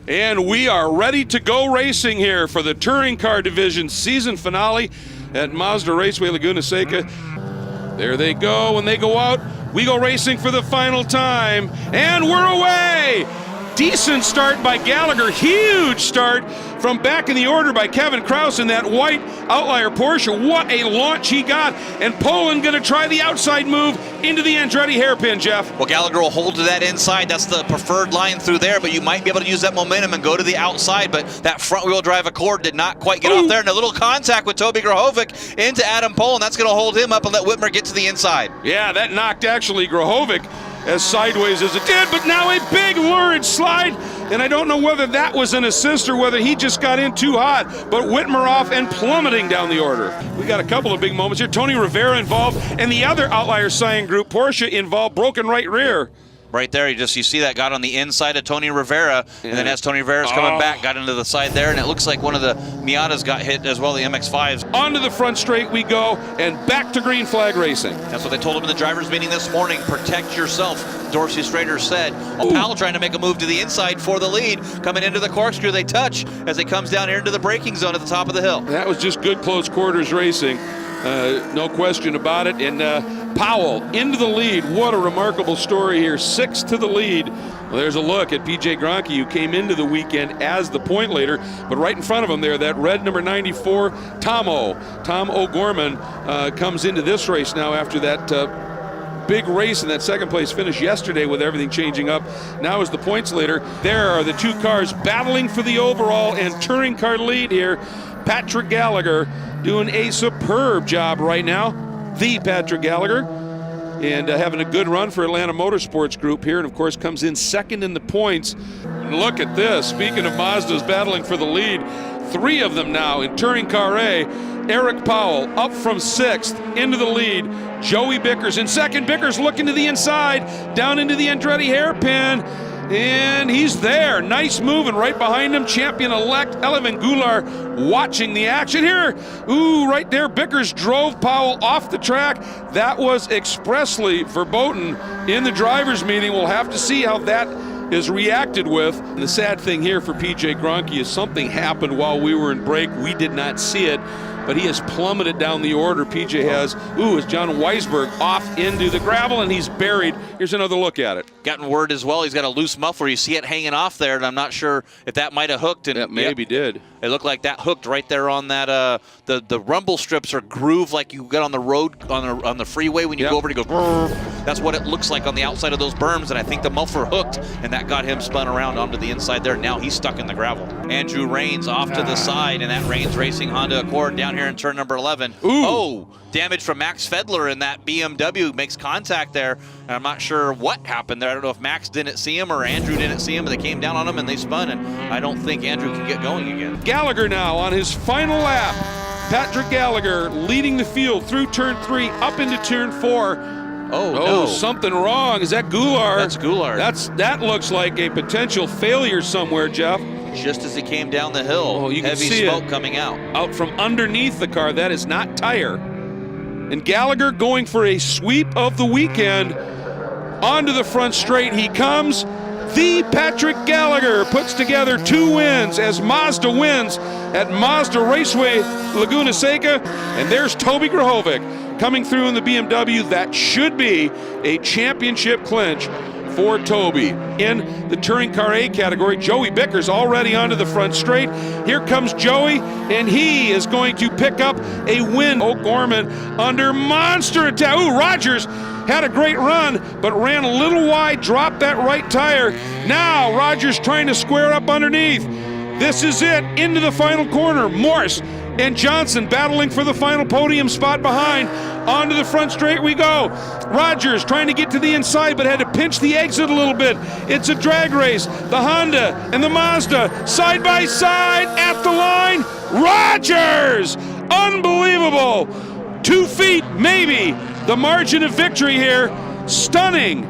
And we are ready to go racing here for the Touring Car Division season finale at Mazda Raceway, Laguna, Secca. There they go. When they go out, we go racing for the final time. And we're away! Decent start by Gallagher. Huge start from back in the order by Kevin Kraus in that white Outlier Porsche. What a launch he got. And Poland going to try the outside move into the Andretti hairpin, Jeff. Well, Gallagher will hold to that inside. That's the preferred line through there, but you might be able to use that momentum and go to the outside, but that front-wheel drive Accord did not quite get off there. And a little contact with Toby Grahovic into Adam Poland. That's going to hold him up and let Whitmer get to the inside. Yeah, that knocked actually Grahovic as sideways as it did, but now a big lurid slide, and I don't know whether that was an assist or whether he just got in too hot, but Whitmer off and plummeting down the order. We got a couple of big moments here. Tony Rivera involved, and the other Outlier Cyan Group Porsche involved, broken right rear. Right there, you see that got on the inside of Tony Rivera, and then as Tony Rivera's coming back, got into the side there, and it looks like one of the Miatas got hit as well, the MX-5s. Onto the front straight we go, and back to green flag racing. That's what they told him in the driver's meeting this morning. Protect yourself, Dorsey Strader said. Powell trying to make a move to the inside for the lead. Coming into the corkscrew, they touch as he comes down here into the braking zone at the top of the hill. That was just good close quarters racing. No question about it. And Powell into the lead. What a remarkable story here. 6 to the lead. Well, there's a look at PJ Gronke, who came into the weekend as the point leader, but right in front of him there, that red number 94, Tom O'Gorman comes into this race now after that big race and that second place finish yesterday with everything changing up. Now is the points leader. There are the two cars battling for the overall and touring car lead here. Patrick Gallagher doing a superb job right now. The Patrick Gallagher. And having a good run for Atlanta Motorsports Group here, and of course comes in second in the points. Look at this. Speaking of Mazdas battling for the lead, 3 of them now in Touring Car A. Eric Powell up from 6th into the lead. Joey Bickers in second. Bickers looking to the inside, down into the Andretti hairpin, and he's there. Nice move, and right behind him, champion-elect Elevin Goulart watching the action here. Ooh, right there, Bickers drove Powell off the track. That was expressly verboten in the driver's meeting. We'll have to see how that is reacted with. And the sad thing here for PJ Gronke is something happened while we were in break. We did not see it, but he has plummeted down the order. PJ has. Ooh, is John Weisberg off into the gravel, and he's buried. Here's another look at it. Gotten word as well, he's got a loose muffler. You see it hanging off there, and I'm not sure if that might have hooked. And that maybe did. It looked like that hooked right there on that. The rumble strips are grooved like you got on the road, on the freeway when you go over to go. Brrr. That's what it looks like on the outside of those berms, and I think the muffler hooked, and that got him spun around onto the inside there. Now he's stuck in the gravel. Andrew Raines off to the side, and that Raines Racing Honda Accord down here in turn number 11. Ooh. Oh, damage from Max Fedler in that BMW, makes contact there. And I'm not sure what happened there. I don't know if Max didn't see him or Andrew didn't see him, but they came down on him and they spun, and I don't think Andrew can get going again. Gallagher now on his final lap. Patrick Gallagher leading the field through turn 3 up into turn 4. Oh, no. Something wrong. Is that Goulart? That's Goulart. That looks like a potential failure somewhere, Jeff. Just as he came down the hill, oh, you can heavy see smoke it coming out. Out from underneath the car. That is not tire. And Gallagher going for a sweep of the weekend. Onto the front straight he comes. The Patrick Gallagher puts together 2 wins as Mazda wins at Mazda Raceway, Laguna Seca. And there's Toby Grahovic coming through in the BMW. That should be a championship clinch for Toby. In the Touring Car A category, Joey Bickers already onto the front straight. Here comes Joey, and he is going to pick up a win. O'Gorman under monster attack. Ooh, Rogers had a great run, but ran a little wide, dropped that right tire. Now Rogers trying to square up underneath. This is it, into the final corner. Morse and Johnson battling for the final podium spot behind. Onto the front straight we go. Rogers trying to get to the inside, but had to pinch the exit a little bit. It's a drag race. The Honda and the Mazda side by side at the line. Rogers! Unbelievable! 2 feet, maybe, the margin of victory here. Stunning